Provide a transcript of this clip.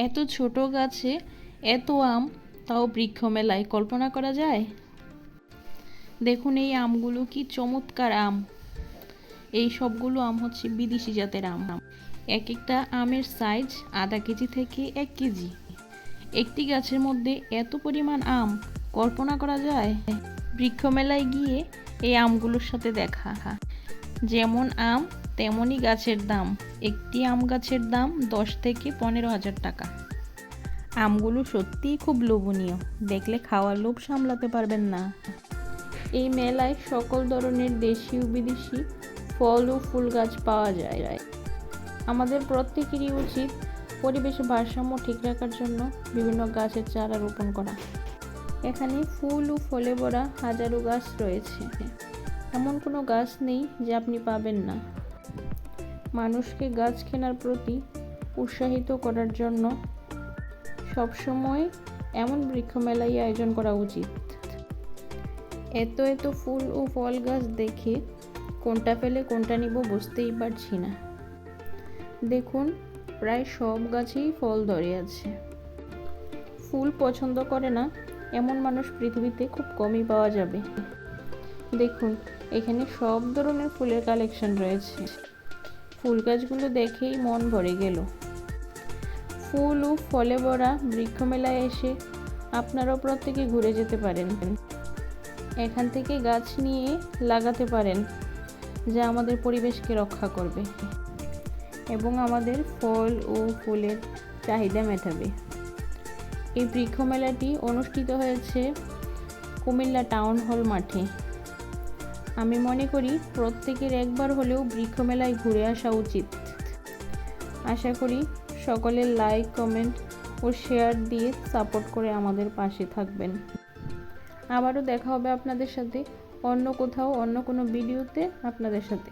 এত ছোট গাছে এত আম, তাও বৃক্ষ মেলায়, কল্পনা করা যায়? দেখুন এই আমগুলো কি চমৎকার আম। এই সবগুলো আম হচ্ছে বিদেশি জাতের আম। এক একটা আমের সাইজ আধা কেজি থেকে 1 কেজি। একটি গাছের মধ্যে এত পরিমাণ আম, কল্পনা করা যায়? বৃক্ষ মেলায় গিয়ে এই আমগুলোর সাথে দেখা, যেমন আম তেমনই গাছের দাম। একটি আম গাছের দাম 10 থেকে 15 হাজার টাকা। আমগুলো সত্যিই খুব লোভনীয়, দেখলে খাওয়ার লোভ সামলাতে পারবেন না। এই মেলায় সকল ধরনের দেশি ও বিদেশি ফল ও ফুল গাছ পাওয়া যায়। আমাদের প্রত্যেকেরই উচিত পরিবেশের ভারসাম্য ঠিক রাখার জন্য বিভিন্ন গাছের চারা রোপণ করা। এখানে ফুল ও ফলে ভরা হাজারো গাছ রয়েছে, এমন কোনো গাছ নেই যে আপনি পাবেন না। মানুষকে গাছ কেনার প্রতি উৎসাহিত করার জন্য সবসময় এমন বৃক্ষ মেলাই আয়োজন করা উচিত। এত এত ফুল ও ফল গাছ দেখে কোনটা ফেলে কোনটা নিব বুঝতেই পারছি না। দেখুন প্রায় সব গাছেই ফল ধরে আছে। ফুল পছন্দ করে না এমন মানুষ পৃথিবীতে খুব কমই পাওয়া যাবে। দেখুন এখানে সব ধরনের ফুলের কালেকশন রয়েছে। ফুল গাছগুলো দেখেই মন ভরে গেল। ফুল ও ফলে ভরা বৃক্ষ মেলায় এসে আপনারাও প্রত্যেকে ঘুরে যেতে পারেন। এখান থেকে গাছ নিয়ে লাগাতে পারেন, যা আমাদের পরিবেশকে রক্ষা করবে এবং আমাদের ফল ও ফুলের চাহিদা মেটাবে। এই বৃক্ষ মেলাটি অনুষ্ঠিত হয়েছে কুমিল্লা টাউন হল মাঠে। আমি মনে করি প্রত্যেকের একবার হলেও বৃক্ষ মেলায় ঘুরে আসা উচিত। আশা করি সকলের লাইক, কমেন্ট ও শেয়ার দিয়ে সাপোর্ট করে আমাদের পাশে থাকবেন। আবারও দেখা হবে আপনাদের সাথে অন্য কোথাও, অন্য কোনো ভিডিওতে আপনাদের সাথে।